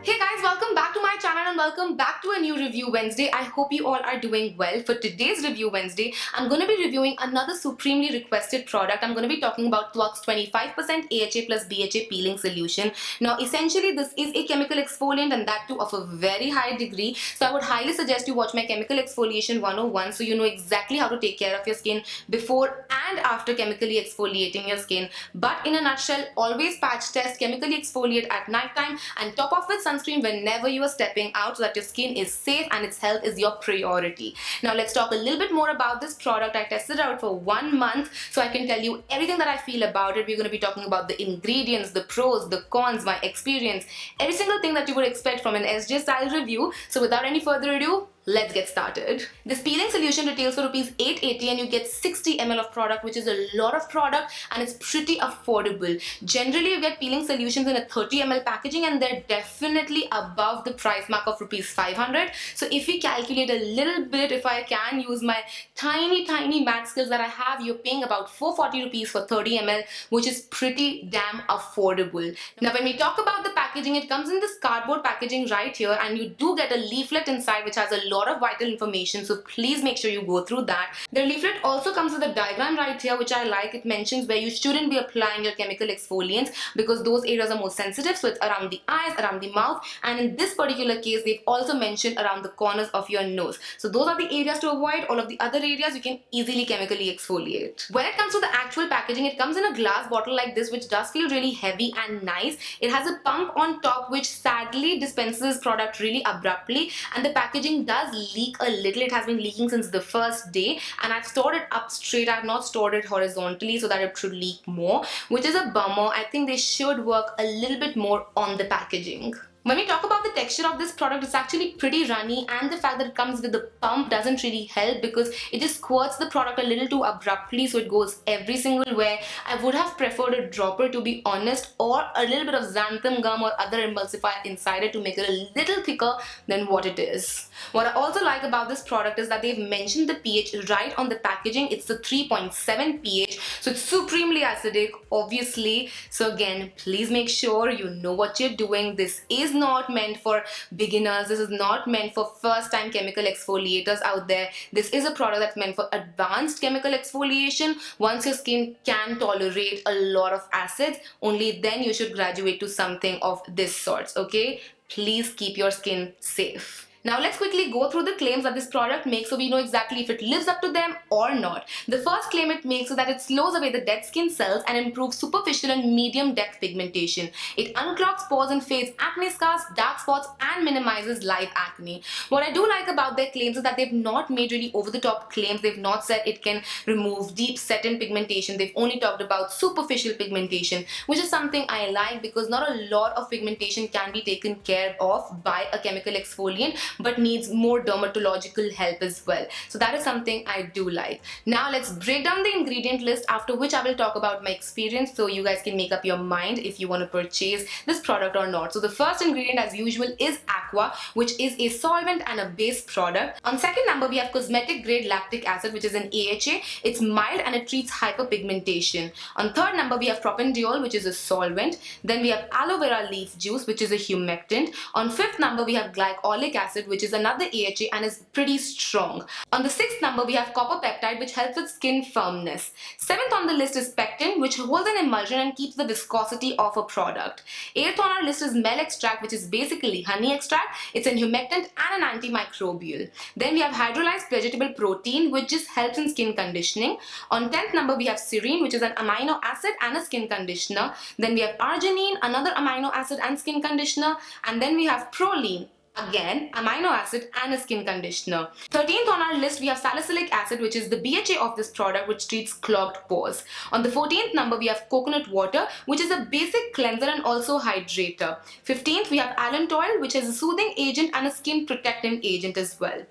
Hey guys, welcome back to my channel and welcome back to a new Review Wednesday. I hope you all are doing well. For today's Review Wednesday, I'm going to be reviewing another supremely requested product. I'm going to be talking about TVakh's 25% AHA+BHA Peeling Solution. Now, essentially, this is a chemical exfoliant and that too of a very high degree. So I would highly suggest you watch my Chemical Exfoliation 101 so you know exactly how to take care of your skin before and after chemically exfoliating your skin. But in a nutshell, always patch test, chemically exfoliate at night time and top off with sunscreen whenever you are stepping out so that your skin is safe and its health is your priority. Now let's talk a little bit more about this product. I tested it out for 1 month so I can tell you everything that I feel about it. We're going to be talking about the ingredients, the pros, the cons, my experience, every single thing that you would expect from an SJ style review. So without any further ado, let's get started. This peeling solution retails for rupees 880 and you get 60 ml of product, which is a lot of product and it's pretty affordable. Generally, you get peeling solutions in a 30 ml packaging and they're definitely above the price mark of rupees 500. So if we calculate a little bit, if I can use my tiny math skills that I have, you're paying about 440 rupees for 30 ml, which is pretty damn affordable. Now, when we talk about the packaging, it comes in this cardboard packaging right here and you do get a leaflet inside which has a lot of vital information, so please make sure you go through that. The leaflet also comes with a diagram right here which I like. It mentions where you shouldn't be applying your chemical exfoliants because those areas are more sensitive, so it's around the eyes, around the mouth, and in this particular case they've also mentioned around the corners of your nose. So those are the areas to avoid. All of the other areas you can easily chemically exfoliate. When it comes to the actual packaging, it comes in a glass bottle like this which does feel really heavy and nice. It has a pump on top which sadly dispenses product really abruptly, and the packaging does leak a little. It has been leaking since the first day and I've stored it up straight. I've not stored it horizontally so that it should leak more, which is a bummer. I think they should work a little bit more on the packaging. When we talk about the texture of this product, it's actually pretty runny, and the fact that it comes with the pump doesn't really help because it just squirts the product a little too abruptly, so it goes every single way. I would have preferred a dropper, to be honest, or a little bit of xanthan gum or other emulsifier inside it to make it a little thicker than what it is. What I also like about this product is that they've mentioned the pH right on the packaging. It's the 3.7 pH, so it's supremely acidic, obviously. So again, please make sure you know what you're doing. This is not meant for beginners. This is not meant for first time chemical exfoliators out there. This is a product that's meant for advanced chemical exfoliation. Once your skin can tolerate a lot of acids, only then you should graduate to something of this sort. Okay, please keep your skin safe. Now let's quickly go through the claims that this product makes so we know exactly if it lives up to them or not. The first claim it makes is that it slows away the dead skin cells and improves superficial and medium depth pigmentation. It unclogs pores and fades acne scars, dark spots, and minimizes live acne. What I do like about their claims is that they've not made really over-the-top claims. They've not said it can remove deep set-in pigmentation. They've only talked about superficial pigmentation, which is something I like because not a lot of pigmentation can be taken care of by a chemical exfoliant, but needs more dermatological help as well. So that is something I do like. Now let's break down the ingredient list, after which I will talk about my experience so you guys can make up your mind if you want to purchase this product or not. So the first ingredient as usual is aqua, which is a solvent and a base product. On second number we have cosmetic grade lactic acid, which is an AHA. It's mild and it treats hyperpigmentation. On third number we have propandiol, which is a solvent. Then we have aloe vera leaf juice, which is a humectant. On fifth number we have glycolic acid, which is another AHA and is pretty strong. On the sixth number we have copper peptide, which helps with skin firmness. Seventh on the list is pectin, which holds an emulsion and keeps the viscosity of a product. Eighth on our list is mel extract, which is basically honey extract. It's an humectant and an antimicrobial. Then we have hydrolyzed vegetable protein, which just helps in skin conditioning. On 10th number we have serine, which is an amino acid and a skin conditioner. Then we have arginine, another amino acid and skin conditioner. And then we have proline, again amino acid and a skin conditioner. 13th on our list we have salicylic acid, which is the BHA of this product, which treats clogged pores. On the 14th number we have coconut water, which is a basic cleanser and also hydrator. 15th we have almond oil, which is a soothing agent and a skin protectant agent as well.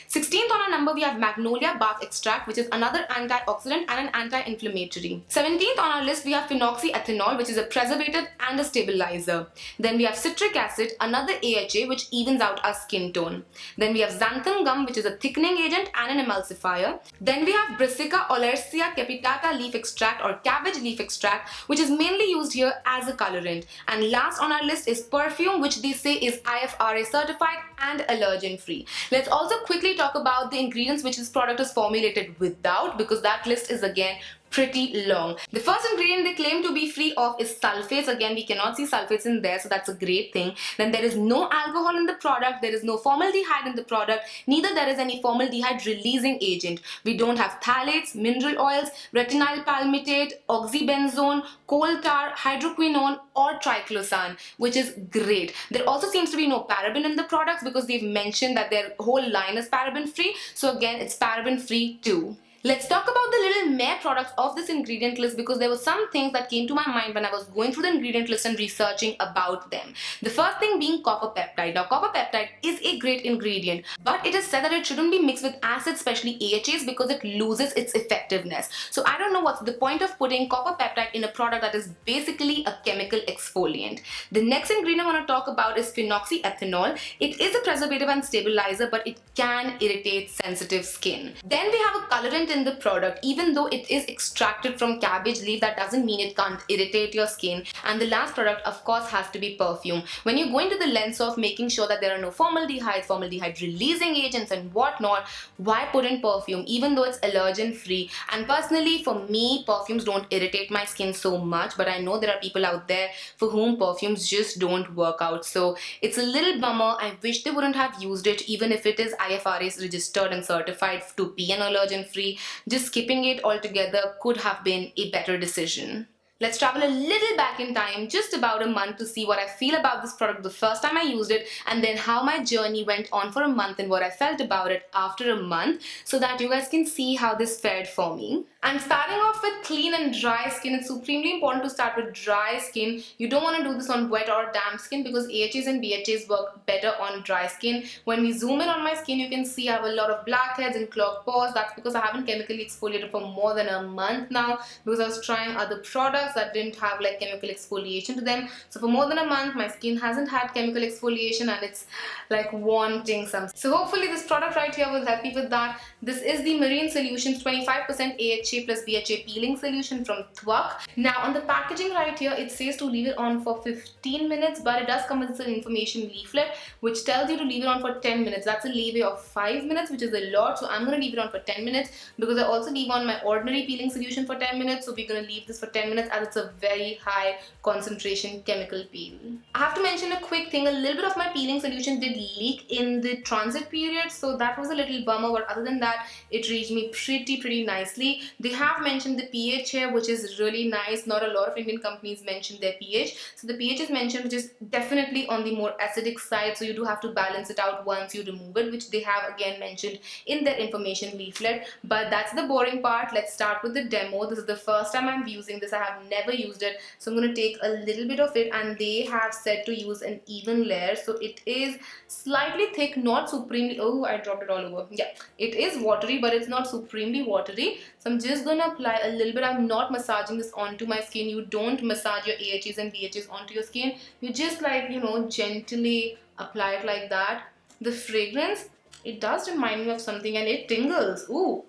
16th on our number we have magnolia bark extract, which is another antioxidant and an anti-inflammatory. 17th on our list we have phenoxyethanol, which is a preservative and a stabilizer. Then we have citric acid, another AHA, which evens out our skin tone. Then we have xanthan gum, which is a thickening agent and an emulsifier. Then we have Brassica oleracea capitata leaf extract or cabbage leaf extract, which is mainly used here as a colorant. And last on our list is perfume, which they say is IFRA certified and allergen free. Let's also quickly talk about the ingredients which this product is formulated without, because that list is again pretty long. The first ingredient they claim to be free of is sulfates. Again, we cannot see sulfates in there, so that's a great thing. Then there is no alcohol in the product, there is no formaldehyde in the product, neither there is any formaldehyde releasing agent. We don't have phthalates, mineral oils, retinyl palmitate, oxybenzone, coal tar, hydroquinone or triclosan, which is great. There also seems to be no paraben in the products because they've mentioned that their whole line is paraben free, so again it's paraben free too. Let's talk about the little meh products of this ingredient list, because there were some things that came to my mind when I was going through the ingredient list and researching about them. The first thing being copper peptide. Now, copper peptide is a great ingredient, but it is said that it shouldn't be mixed with acids, especially AHAs, because it loses its effectiveness. So I don't know what's the point of putting copper peptide in a product that is basically a chemical exfoliant. The next ingredient I want to talk about is phenoxyethanol. It is a preservative and stabilizer, but it can irritate sensitive skin. Then we have a colorant in the product. Even though it is extracted from cabbage leaf, that doesn't mean it can't irritate your skin. And the last product, of course, has to be perfume. When you go into the lens of making sure that there are no formaldehyde releasing agents and whatnot, why put in perfume even though it's allergen free? And personally, for me, perfumes don't irritate my skin so much, but I know there are people out there for whom perfumes just don't work out. So it's a little bummer. I wish they wouldn't have used it, even if it is IFRA registered and certified to be an allergen free. Just skipping it altogether could have been a better decision. Let's travel a little back in time, just about a month, to see what I feel about this product the first time I used it, and then how my journey went on for a month and what I felt about it after a month, so that you guys can see how this fared for me. And starting off with clean and dry skin, it's supremely important to start with dry skin. You don't want to do this on wet or damp skin because AHAs and BHAs work better on dry skin. When we zoom in on my skin, you can see I have a lot of blackheads and clogged pores. That's because I haven't chemically exfoliated for more than a month now, because I was trying other products that didn't have like chemical exfoliation to them. So for more than a month, my skin hasn't had chemical exfoliation and it's like wanting some. So hopefully this product right here will help me with that. This is the Marine Solutions 25% AHA+BHA Peeling Solution from TVakh. Now on the packaging right here, it says to leave it on for 15 minutes, but it does come with an information leaflet which tells you to leave it on for 10 minutes. That's a leeway of 5 minutes, which is a lot. So I'm going to leave it on for 10 minutes because I also leave on my ordinary peeling solution for 10 minutes. So we're going to leave this for 10 minutes as it's a very high concentration chemical peel. I have to mention a quick thing. A little bit of my peeling solution did leak in the transit period, so that was a little bummer, but other than that, it reached me pretty nicely. They have mentioned the pH here, which is really nice. Not a lot of Indian companies mention their pH. So the pH is mentioned, which is definitely on the more acidic side, so you do have to balance it out once you remove it, which they have again mentioned in their information leaflet. But that's the boring part. Let's start with the demo. This is the first time I'm using this. I have never used it, so I'm going to take a little bit of it, and they have said to use an even layer. So it is slightly thick, not supremely, oh, I dropped it all over. Yeah, it is watery, but it's not supremely watery. So I'm just going to apply a little bit. I'm not massaging this onto my skin. You don't massage your AHAs and BHAs onto your skin. You just like, you know, gently apply it like that. The fragrance, it does remind me of something, and it tingles. Ooh,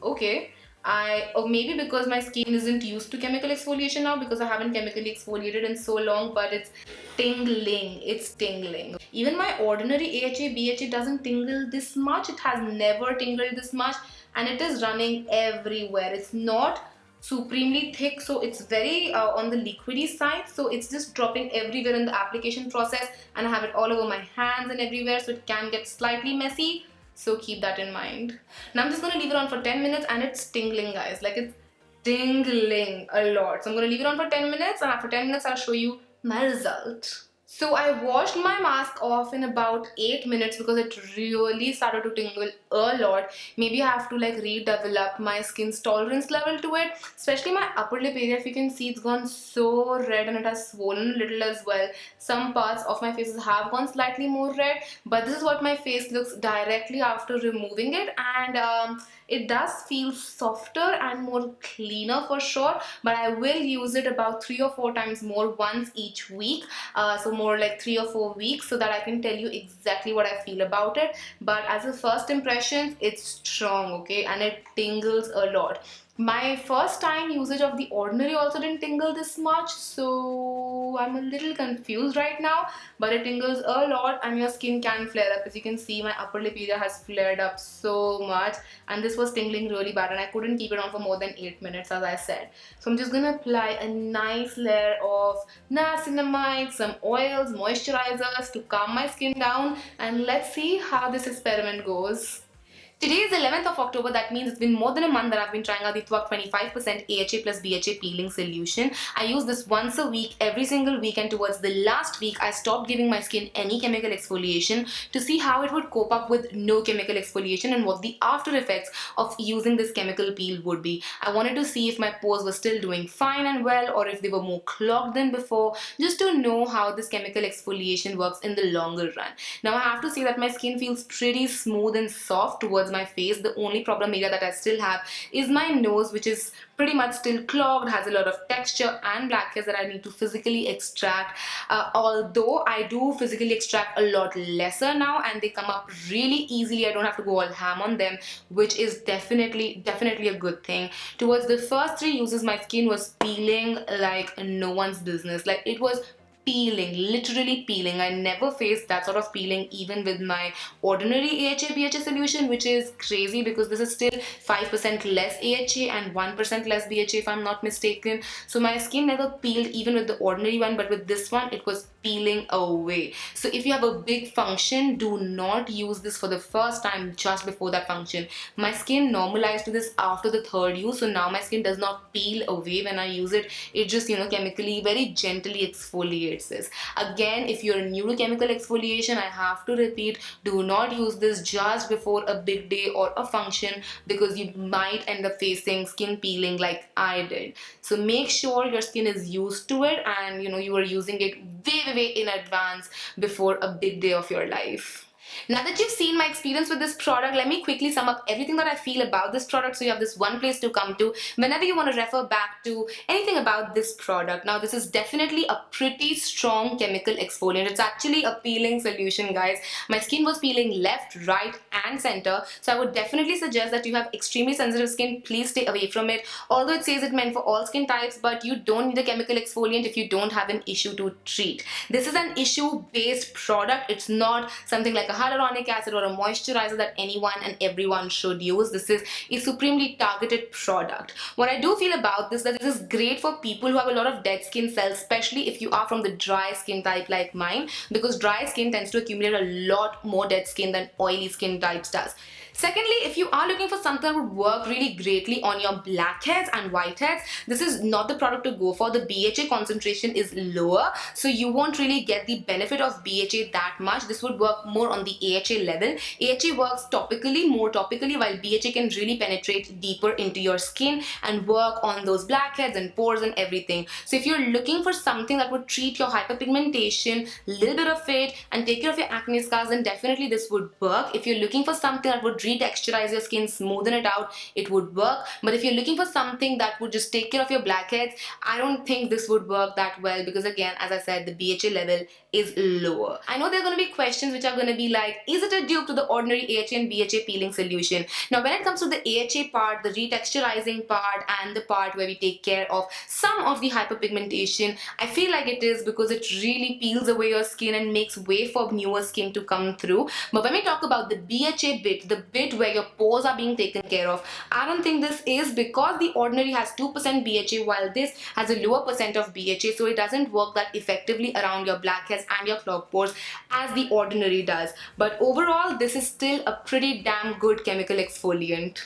okay. Or maybe because my skin isn't used to chemical exfoliation now, because I haven't chemically exfoliated in so long, but it's tingling. It's tingling. Even my ordinary AHA BHA doesn't tingle this much. It has never tingled this much, and it is running everywhere. It's not supremely thick, so it's very on the liquidy side, so it's just dropping everywhere in the application process, and I have it all over my hands and everywhere, so it can get slightly messy. So keep that in mind. Now I'm just going to leave it on for 10 minutes, and it's tingling, guys. Like, it's tingling a lot. So I'm going to leave it on for 10 minutes, and after 10 minutes I'll show you my result. So I washed my mask off in about 8 minutes because it really started to tingle a lot. Maybe I have to like redevelop my skin's tolerance level to it. Especially my upper lip area, if you can see, it's gone so red and it has swollen a little as well. Some parts of my faces have gone slightly more red, but this is what my face looks directly after removing it, and it does feel softer and more cleaner for sure, but I will use it about 3 or 4 times more once each week. So more like 3 or 4 weeks so that I can tell you exactly what I feel about it. But as a first impressions, it's strong, okay, and it tingles a lot. My first time usage of the ordinary also didn't tingle this much, so I'm a little confused right now, but it tingles a lot and your skin can flare up. As you can see, my upper lip area has flared up so much, and this was tingling really bad and I couldn't keep it on for more than 8 minutes, as I said. So I'm just gonna apply a nice layer of niacinamide, some oils, moisturizers to calm my skin down, and let's see how this experiment goes. Today is 11th of October, that means it's been more than a month that I've been trying out the TVakh 25% AHA+BHA Peeling Solution. I use this once a week, every single week, and towards the last week, I stopped giving my skin any chemical exfoliation to see how it would cope up with no chemical exfoliation and what the after effects of using this chemical peel would be. I wanted to see if my pores were still doing fine and well or if they were more clogged than before, just to know how this chemical exfoliation works in the longer run. Now, I have to say that my skin feels pretty smooth and soft towards my face. The only problem area that I still have is my nose, which is pretty much still clogged, has a lot of texture and blackheads that I need to physically extract. Although I do physically extract a lot lesser now and they come up really easily, I don't have to go all ham on them, which is definitely a good thing. Towards the first 3 uses, my skin was peeling like no one's business. Like, it was peeling, literally peeling. I never faced that sort of peeling even with my ordinary AHA+BHA solution, which is crazy because this is still 5% less AHA and 1% less BHA if I'm not mistaken. So my skin never peeled even with the ordinary one, but with this one it was peeling away. So if you have a big function, do not use this for the first time just before that function. My skin normalized to this after the 3rd use, so now my skin does not peel away when I use it. It just, chemically very gently exfoliates this. Again, if you're new to chemical exfoliation, I have to repeat, do not use this just before a big day or a function because you might end up facing skin peeling like I did. So make sure your skin is used to it and you are using it way in advance before a big day of your life. Now that you've seen my experience with this product, let me quickly sum up everything that I feel about this product so you have this one place to come to whenever you want to refer back to anything about this product. Now, this is definitely a pretty strong chemical exfoliant. It's actually a peeling solution, guys. My skin was peeling left, right and center, so I would definitely suggest that you have extremely sensitive skin, please stay away from it. Although it says it's meant for all skin types, but you don't need a chemical exfoliant if you don't have an issue to treat. This is an issue-based product. It's not something like a hyaluronic acid or a moisturizer that anyone and everyone should use. This is a supremely targeted product. What I do feel about this, that this is great for people who have a lot of dead skin cells, especially if you are from the dry skin type like mine, because dry skin tends to accumulate a lot more dead skin than oily skin types does. Secondly, if you are looking for something that would work really greatly on your blackheads and whiteheads, this is not the product to go for. The BHA concentration is lower, so you won't really get the benefit of BHA that much. This would work more on the AHA level. AHA works more topically, while BHA can really penetrate deeper into your skin and work on those blackheads and pores and everything. So if you're looking for something that would treat your hyperpigmentation, little bit of it, and take care of your acne scars, then definitely this would work. If you're looking for something that would retexturize your skin, smoothen it out, it would work. But if you're looking for something that would just take care of your blackheads, I don't think this would work that well because, again, as I said, the BHA level is lower. I know there are going to be questions which are going to be like, is it a dupe to the ordinary AHA and BHA peeling solution? Now, when it comes to the AHA part, the retexturizing part, and the part where we take care of some of the hyperpigmentation, I feel like it is because it really peels away your skin and makes way for newer skin to come through. But when we talk about the BHA bit, the bit where your pores are being taken care of, I don't think this is, because the ordinary has 2% BHA while this has a lower percent of BHA, so it doesn't work that effectively around your blackheads and your clogged pores as the ordinary does. But overall, this is still a pretty damn good chemical exfoliant.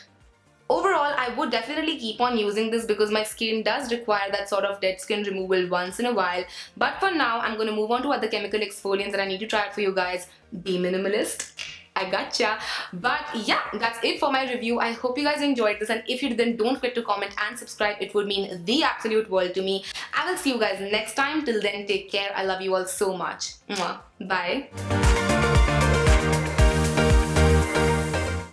Overall, I would definitely keep on using this because my skin does require that sort of dead skin removal once in a while. But for now, I'm going to move on to other chemical exfoliants that I need to try out for you guys. Be minimalist. I gotcha. But yeah, that's it for my review. I hope you guys enjoyed this, and if you didn't, don't forget to comment and subscribe. It would mean the absolute world to me. I will see you guys next time. Till then, take care. I love you all so much. Mwah. Bye.